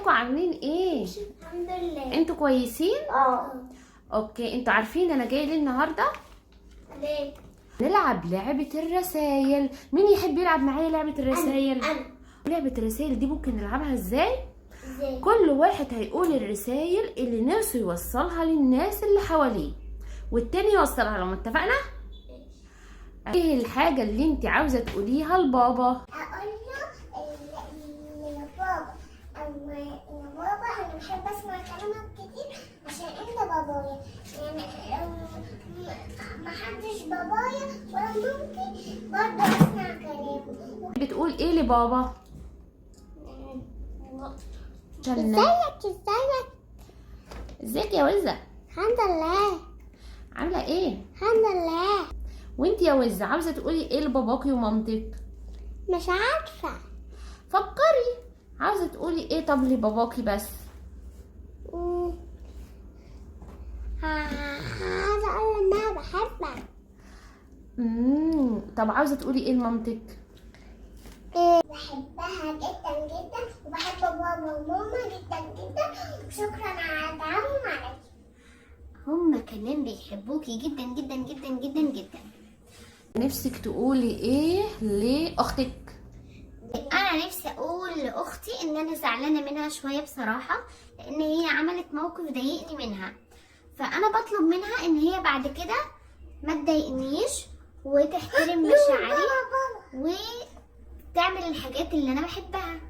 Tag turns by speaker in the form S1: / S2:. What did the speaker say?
S1: ازيكم عاملين ايه؟
S2: الحمد لله.
S1: انتوا كويسين؟ اوكي، انتوا عارفين انا جاي ليه النهارده؟
S2: ليه؟
S1: نلعب لعبة الرسايل. مين يحب يلعب معايا لعبة الرسايل؟
S2: أنا.
S1: لعبة الرسايل دي ممكن نلعبها ازاي؟
S2: ازاي؟
S1: كل واحد هيقول الرسايل اللي نفسه يوصلها للناس اللي حواليه والتاني يوصلها لهم، اتفقنا؟ ايه الحاجة اللي انت عاوزة تقوليها لبابا؟
S2: اقول له يا بابا يا بابا انا بحب اسمع كلامك كتير عشان انت بابايا، يعني ما حدش بابايا ولا ممكن برضه اسمع كلامه.
S1: بتقول ايه لبابا؟
S2: ازيك؟
S1: ازيك يا وزة؟
S2: الحمد لله.
S1: عاملة ايه؟
S2: الحمد لله.
S1: وانت يا وزة عاوزة تقولي ايه لباباكي ومامتك؟
S2: مش عارفة.
S1: فكري، عاوزة تقولي ايه طب لباباكي بس؟
S2: عايزة اقول ان انا بحبك.
S1: طب عاوزة تقولي ايه لمامتك؟
S2: بحبها جدا جدا وبحب بابا وماما جدا جدا وشكرا على دعمهم عليا. هما كمان بيحبوكي جدا جدا جدا جدا جدا.
S1: نفسك تقولي ايه لاختك؟
S2: انا نفسي اقول لاختي ان انا زعلانه منها شويه بصراحه، لان هي عملت موقف ضايقني منها، فانا بطلب منها ان هي بعد كده ما تضايقنيش وتحترم مشاعري وتعمل الحاجات اللي انا بحبها.